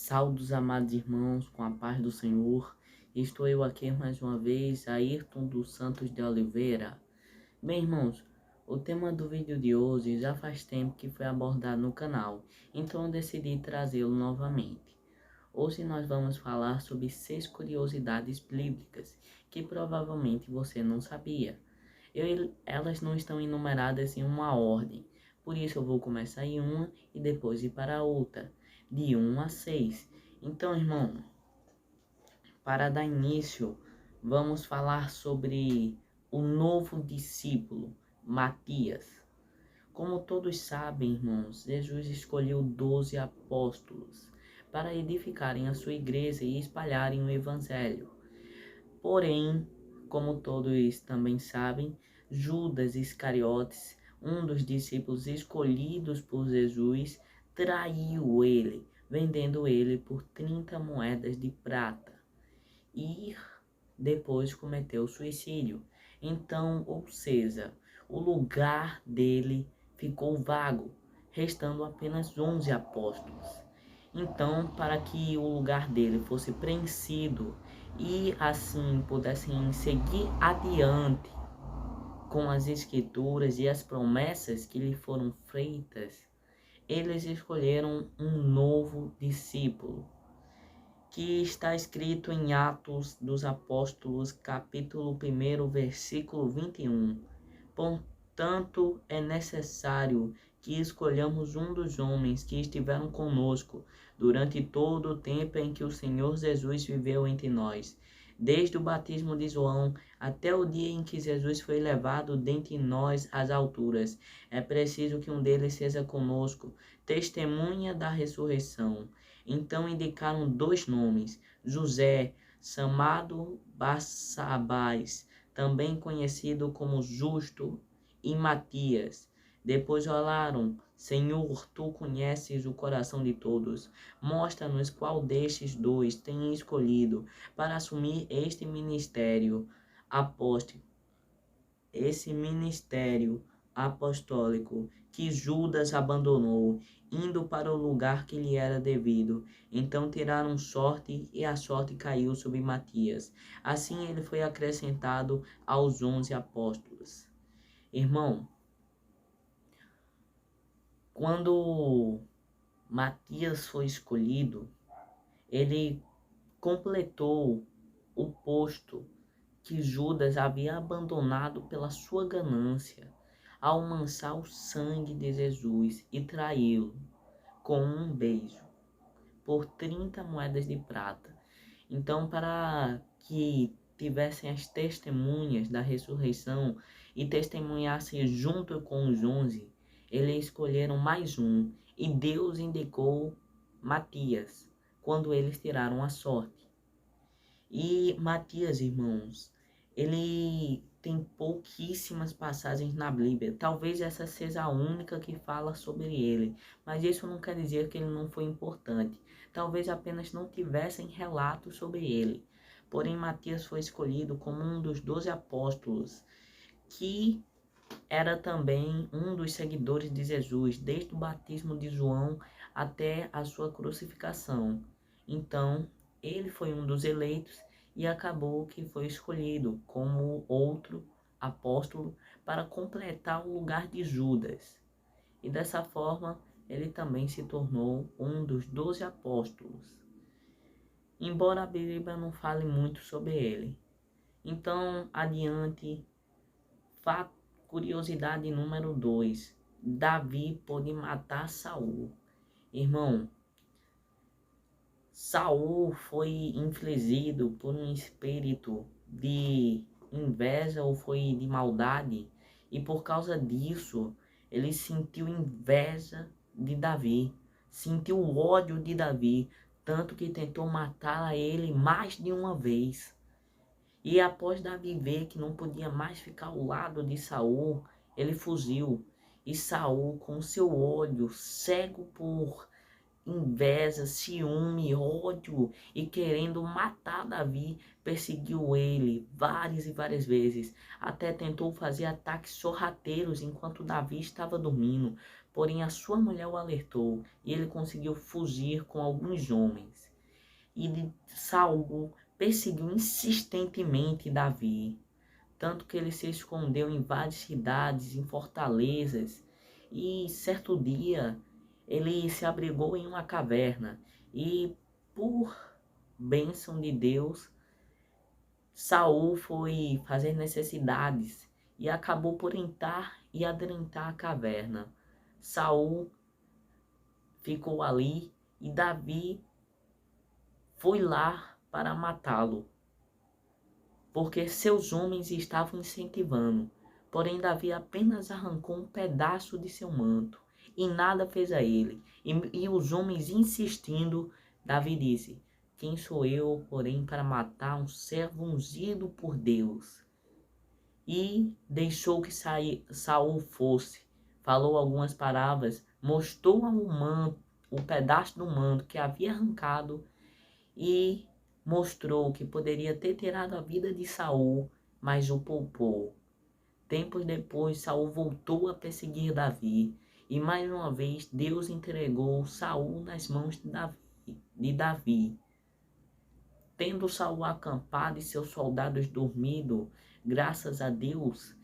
Saudos, amados irmãos, com a paz do Senhor. Estou eu aqui mais uma vez, Ayrton dos Santos de Oliveira. Bem, irmãos, o tema do vídeo de hoje já faz tempo que foi abordado no canal, então eu decidi trazê-lo novamente. Hoje nós vamos falar sobre 6 curiosidades bíblicas que provavelmente você não sabia. Elas não estão enumeradas em uma ordem, por isso eu vou começar em uma e depois ir para a outra, de 1 a 6. Então, irmão, para dar início, vamos falar sobre o novo discípulo, Matias. Como todos sabem, irmãos, Jesus escolheu 12 apóstolos para edificarem a sua igreja e espalharem o evangelho. Porém, como todos também sabem, Judas Iscariotes, um dos discípulos escolhidos por Jesus, traiu ele, vendendo ele por 30 moedas de prata. E depois cometeu suicídio. Então, ou seja, o lugar dele ficou vago, restando apenas 11 apóstolos. Então, para que o lugar dele fosse preenchido e assim pudessem seguir adiante com as escrituras e as promessas que lhe foram feitas, eles escolheram um novo discípulo, que está escrito em Atos dos Apóstolos, capítulo 1, versículo 21. Portanto, é necessário que escolhamos um dos homens que estiveram conosco durante todo o tempo em que o Senhor Jesus viveu entre nós, desde o batismo de João até o dia em que Jesus foi levado dentre nós às alturas. É preciso que um deles seja conosco, testemunha da ressurreição. Então indicaram 2 nomes, José, chamado Barsabás, também conhecido como Justo, e Matias. Depois oraram: Senhor, tu conheces o coração de todos. Mostra-nos qual destes 2 tem escolhido para assumir este ministério apóstolo. Esse ministério apostólico que Judas abandonou, indo para o lugar que lhe era devido. Então tiraram sorte e a sorte caiu sobre Matias. Assim ele foi acrescentado aos 11 apóstolos. Irmão, quando Matias foi escolhido, ele completou o posto que Judas havia abandonado pela sua ganância, ao mansar o sangue de Jesus e traí-lo com um beijo por 30 moedas de prata. Então, para que tivessem as testemunhas da ressurreição e testemunhassem junto com os 11, eles escolheram mais um, e Deus indicou Matias, quando eles tiraram a sorte. E Matias, irmãos, ele tem pouquíssimas passagens na Bíblia. Talvez essa seja a única que fala sobre ele, mas isso não quer dizer que ele não foi importante. Talvez apenas não tivessem relatos sobre ele. Porém, Matias foi escolhido como um dos 12 apóstolos, que era também um dos seguidores de Jesus, desde o batismo de João até a sua crucificação. Então, ele foi um dos eleitos e acabou que foi escolhido como outro apóstolo para completar o lugar de Judas. E dessa forma, ele também se tornou um dos 12 apóstolos, embora a Bíblia não fale muito sobre ele. Então, adiante, curiosidade número 2. Davi pôde matar Saul. Irmão, Saul foi infligido por um espírito de inveja ou foi de maldade, e por causa disso ele sentiu inveja de Davi, sentiu ódio de Davi, tanto que tentou matar a ele mais de uma vez. E após Davi ver que não podia mais ficar ao lado de Saul, ele fugiu. E Saul, com seu ódio, cego por inveja, ciúme, ódio e querendo matar Davi, perseguiu ele várias e várias vezes, até tentou fazer ataques sorrateiros enquanto Davi estava dormindo, porém a sua mulher o alertou e ele conseguiu fugir com alguns homens. E Saul perseguiu insistentemente Davi, tanto que ele se escondeu em várias cidades, em fortalezas, e certo dia ele se abrigou em uma caverna e, por bênção de Deus, Saul foi fazer necessidades e acabou por entrar e adentrar a caverna. Saul ficou ali e Davi foi lá para matá-lo, porque seus homens estavam incentivando. Porém, Davi apenas arrancou um pedaço de seu manto e nada fez a ele. E os homens insistindo, Davi disse: quem sou eu, porém, para matar um servo ungido por Deus? E deixou que Saul fosse. Falou algumas palavras, mostrou ao manto, o pedaço do manto que havia arrancado e mostrou que poderia ter tirado a vida de Saul, mas o poupou. Tempos depois, Saul voltou a perseguir Davi, e mais uma vez Deus entregou Saul nas mãos de Davi. Tendo Saul acampado e seus soldados dormido, graças a Deus,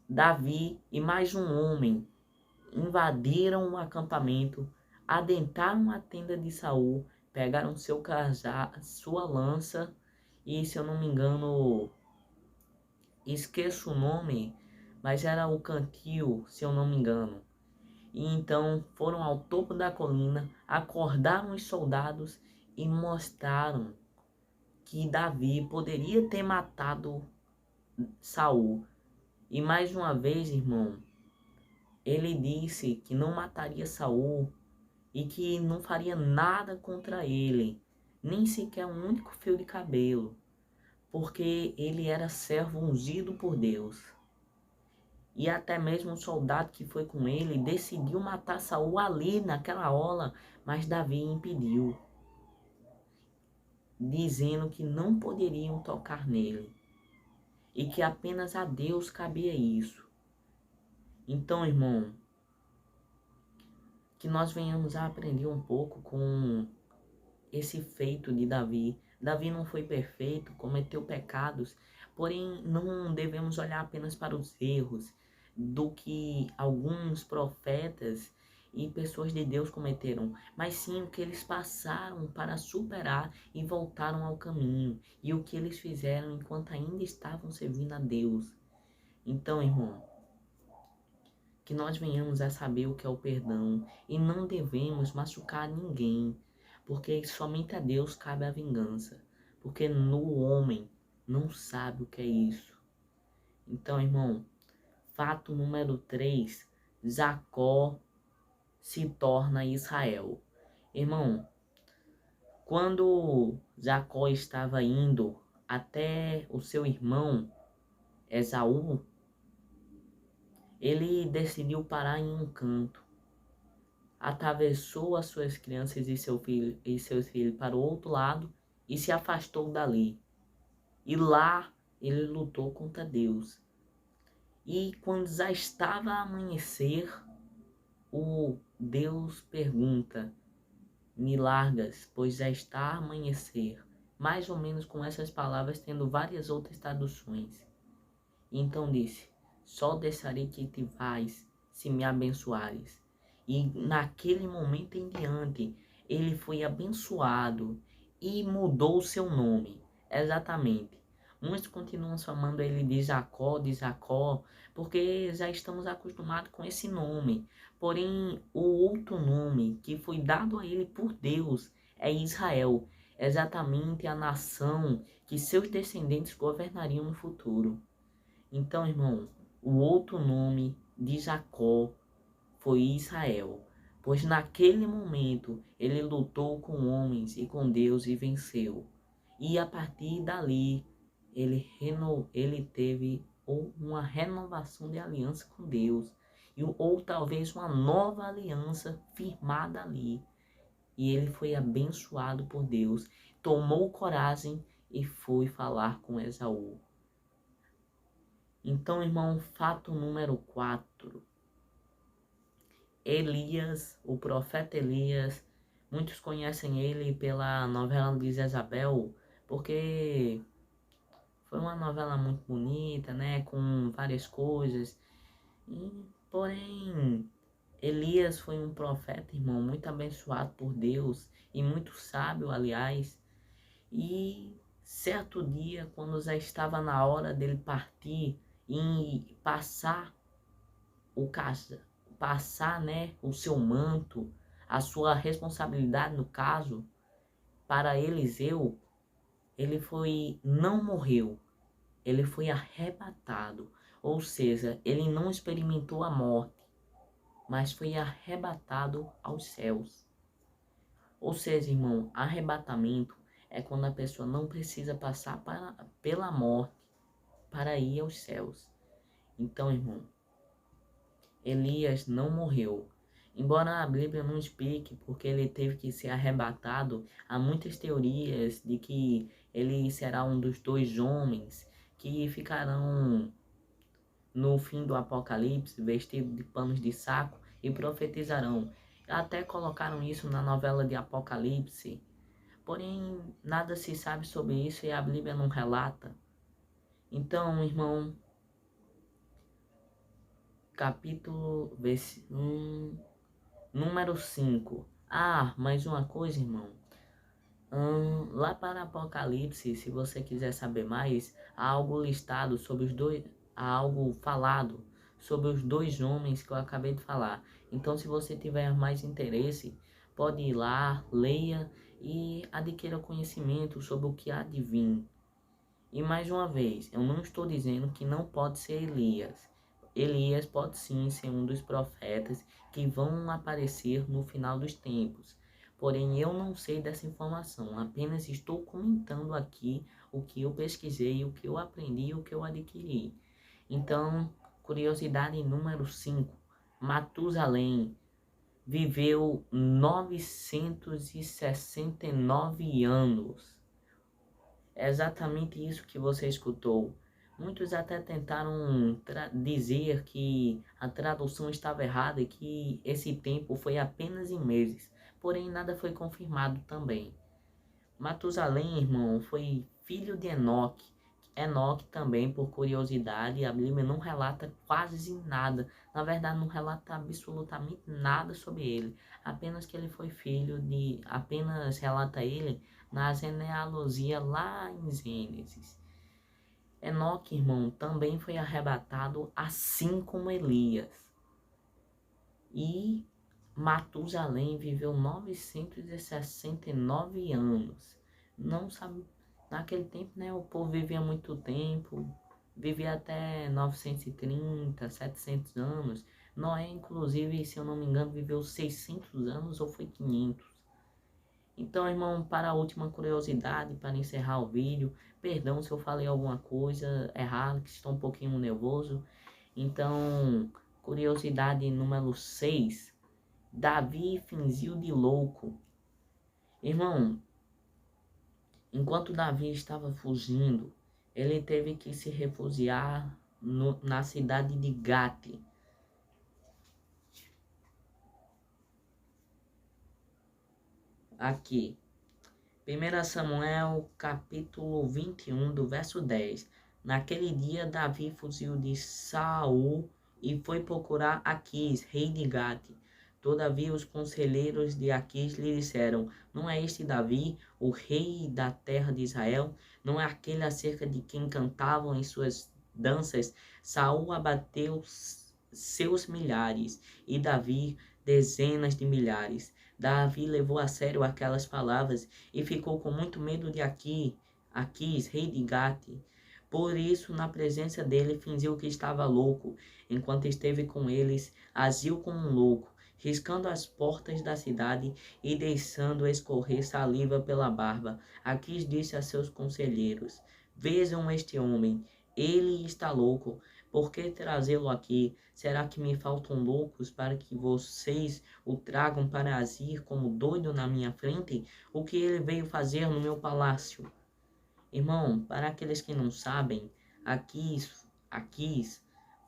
Davi e mais um homem invadiram o acampamento, adentraram a tenda de Saul, pegaram seu cajado, sua lança e, se eu não me engano, esqueço o nome, mas era o cantil, se eu não me engano. E então foram ao topo da colina, acordaram os soldados e mostraram que Davi poderia ter matado Saul. E mais uma vez, irmão, ele disse que não mataria Saul e que não faria nada contra ele, nem sequer um único fio de cabelo, porque ele era servo ungido por Deus. E até mesmo o soldado que foi com ele decidiu matar Saul ali naquela hora, mas Davi impediu, dizendo que não poderiam tocar nele e que apenas a Deus cabia isso. Então, irmão, que nós venhamos a aprender um pouco com esse feito de Davi. Davi não foi perfeito, cometeu pecados, porém não devemos olhar apenas para os erros do que alguns profetas e pessoas de Deus cometeram, mas sim o que eles passaram para superar e voltaram ao caminho, e o que eles fizeram enquanto ainda estavam servindo a Deus. Então, irmão, que nós venhamos a saber o que é o perdão e não devemos machucar ninguém, porque somente a Deus cabe a vingança, porque no homem não sabe o que é isso. Então, irmão, fato número 3, Jacó se torna Israel. Irmão, quando Jacó estava indo até o seu irmão Esaú, ele decidiu parar em um canto, atravessou as suas crianças e seus filhos para o outro lado e se afastou dali. E lá ele lutou contra Deus. E quando já estava a amanhecer, o Deus pergunta: me largas, pois já está a amanhecer. Mais ou menos com essas palavras, tendo várias outras traduções. E então disse: só deixarei que te vais, se me abençoares. E naquele momento em diante, ele foi abençoado e mudou o seu nome. Exatamente. Muitos continuam chamando ele de Jacó, porque já estamos acostumados com esse nome. Porém, o outro nome que foi dado a ele por Deus é Israel, exatamente a nação que seus descendentes governariam no futuro. Então, irmão, o outro nome de Jacó foi Israel, pois naquele momento ele lutou com homens e com Deus e venceu. E a partir dali ele teve uma renovação de aliança com Deus, ou talvez uma nova aliança firmada ali. E ele foi abençoado por Deus, tomou coragem e foi falar com Esaú. Então, irmão, fato número 4. Elias, o profeta Elias. Muitos conhecem ele pela novela de Jezabel, porque foi uma novela muito bonita, né, com várias coisas. Porém, Elias foi um profeta, irmão, muito abençoado por Deus e muito sábio, aliás. E certo dia, quando já estava na hora dele partir e passar, né, o seu manto, a sua responsabilidade no caso, para Eliseu, não morreu, ele foi arrebatado. Ou seja, ele não experimentou a morte, mas foi arrebatado aos céus. Ou seja, irmão, arrebatamento é quando a pessoa não precisa passar pela morte para ir aos céus. Então, irmão, Elias não morreu. Embora a Bíblia não explique porque ele teve que ser arrebatado, há muitas teorias de que ele será um dos 2 homens que ficarão no fim do Apocalipse vestidos de panos de saco e profetizarão. Até colocaram isso na novela de Apocalipse, porém nada se sabe sobre isso e a Bíblia não relata. Então, irmão, capítulo número 5. Ah, mais uma coisa, irmão. Lá para Apocalipse, se você quiser saber mais, há algo listado sobre há algo falado sobre os 2 homens que eu acabei de falar. Então, se você tiver mais interesse, pode ir lá, leia e adquira conhecimento sobre o que há de vir. E mais uma vez, eu não estou dizendo que não pode ser Elias. Elias pode sim ser um dos profetas que vão aparecer no final dos tempos. Porém, eu não sei dessa informação, apenas estou comentando aqui o que eu pesquisei, o que eu aprendi, o que eu adquiri. Então, curiosidade número 5. Matusalém viveu 969 anos. É exatamente isso que você escutou. Muitos até tentaram dizer que a tradução estava errada e que esse tempo foi apenas em meses, porém nada foi confirmado também. Matusalém, irmão, foi filho de Enoque. Enoque também, por curiosidade, a Bíblia não relata quase nada. Na verdade, não relata absolutamente nada sobre ele. Apenas que ele foi filho de... Apenas relata ele na genealogia lá em Gênesis. Enoque, irmão, também foi arrebatado assim como Elias. E Matusalém viveu 969 anos. Não sabe, naquele tempo, né, o povo vivia muito tempo, vivia até 930, 700 anos. Noé, inclusive, se eu não me engano, viveu 600 anos ou foi 500. Então, irmão, para a última curiosidade, para encerrar o vídeo, perdão se eu falei alguma coisa errada, que estou um pouquinho nervoso. Então, curiosidade número 6. Davi fingiu de louco. Irmão, enquanto Davi estava fugindo, ele teve que se refugiar na cidade de Gate. Aqui, 1 Samuel capítulo 21, do verso 10. Naquele dia Davi fugiu de Saul e foi procurar Aquis, rei de Gate. Todavia os conselheiros de Aquis lhe disseram: não é este Davi, o rei da terra de Israel? Não é aquele acerca de quem cantavam em suas danças? Saul abateu seus milhares e Davi dezenas de milhares. Davi levou a sério aquelas palavras e ficou com muito medo de Aquis, rei de Gate. Por isso, na presença dele, fingiu que estava louco. Enquanto esteve com eles, agiu como um louco, riscando as portas da cidade e deixando escorrer saliva pela barba. Aquis disse a seus conselheiros: vejam este homem, ele está louco. Por que trazê-lo aqui? Será que me faltam loucos para que vocês o tragam para agir como doido na minha frente? O que ele veio fazer no meu palácio? Irmão, para aqueles que não sabem, Aquis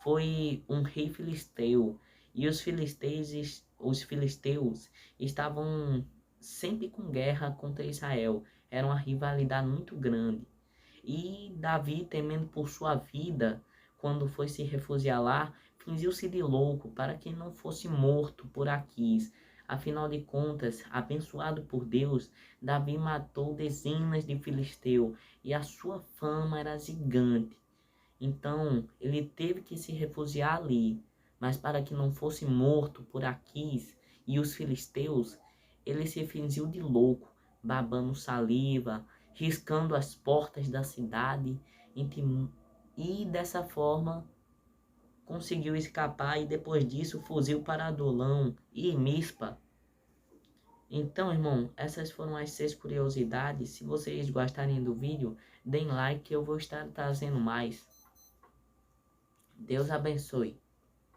foi um rei filisteu E os filisteus estavam sempre com guerra contra Israel. Era uma rivalidade muito grande. E Davi, temendo por sua vida, quando foi se refugiar lá, fingiu-se de louco para que não fosse morto por Aquis. Afinal de contas, abençoado por Deus, Davi matou dezenas de filisteus e a sua fama era gigante. Então, ele teve que se refugiar ali, mas para que não fosse morto por Aquis e os filisteus, ele se fingiu de louco, babando saliva, riscando as portas da cidade, e dessa forma conseguiu escapar e depois disso fugiu para Adulão e Mispa. Então, irmão, essas foram as 6 curiosidades. Se vocês gostarem do vídeo, deem like que eu vou estar trazendo mais. Deus abençoe.